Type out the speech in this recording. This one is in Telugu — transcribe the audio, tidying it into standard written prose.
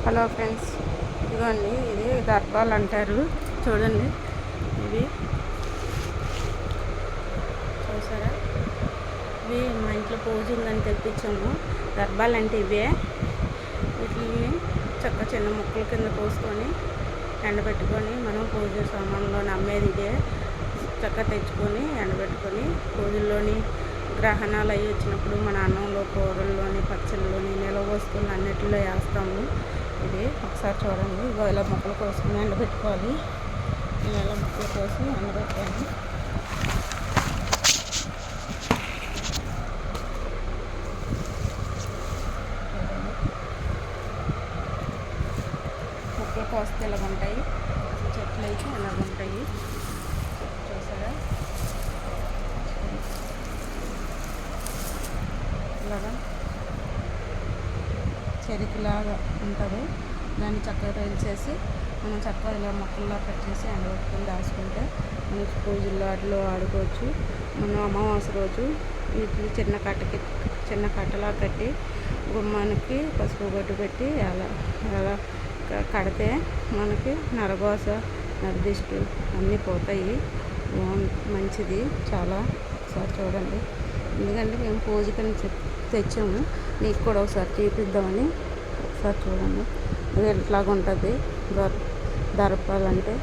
హలో ఫ్రెండ్స్, ఇదిగోండి ఇది దర్బాలు అంటారు. చూడండి, ఇవి చూసారా? ఇవి మా ఇంట్లో పూజ ఉందని తెప్పించాము. దర్బాలు అంటే ఇవే. వీటిని చక్క చిన్న ముక్కల కింద కోసుకొని ఎండబెట్టుకొని మనం పూజ సామాన్లో అమ్మేది ఇదే. చక్క తెచ్చుకొని ఎండబెట్టుకొని పూజల్లోని గ్రహణాలు అవి వచ్చినప్పుడు మన అన్నంలో, కూరల్లోని, పచ్చళ్ళలోని, నిల్వ వస్తువులు అన్నిటిలో వేస్తాము. ఇది ఒకసారి చూడండి. ఇలా ముక్కలు కోసుకొని ఎండబెట్టుకోవాలి. ఇలా ముక్కలు కోసి ఎండబెట్టాను. ముక్కలు కోస్తే ఇలా ఉంటాయి. అసలు చెట్లు అయితే ఇలాగ ఉంటాయి. చూసారా? ఇలాగా చెరికిలాగా ఉంటుంది. దాన్ని చక్కగా రైల్చేసి మనం చక్కగా ఇలా మొక్కల్లో కట్ చేసి ఎండబెట్టుకొని దాచుకుంటే మనకి పూజల్లో వాటిలో వాడుకోవచ్చు. మనం అమావాస్య రోజు వీటిని చిన్న కట్టలా కట్టి గుమ్మానికి పసుపు బొట్టు పెట్టి అలా కడితే మనకి నరఘోష, నరదిష్టి అన్నీ పోతాయి. మంచిది చాలా. ఒకసారి చూడండి. ఎందుకంటే మేము పూజకని తెచ్చాము. మీకు కూడా ఒకసారి చూపిద్దామని. ఒకసారి చూడండి. ఇది ఎట్లాగా ఉంటుంది దర్పాలంటే.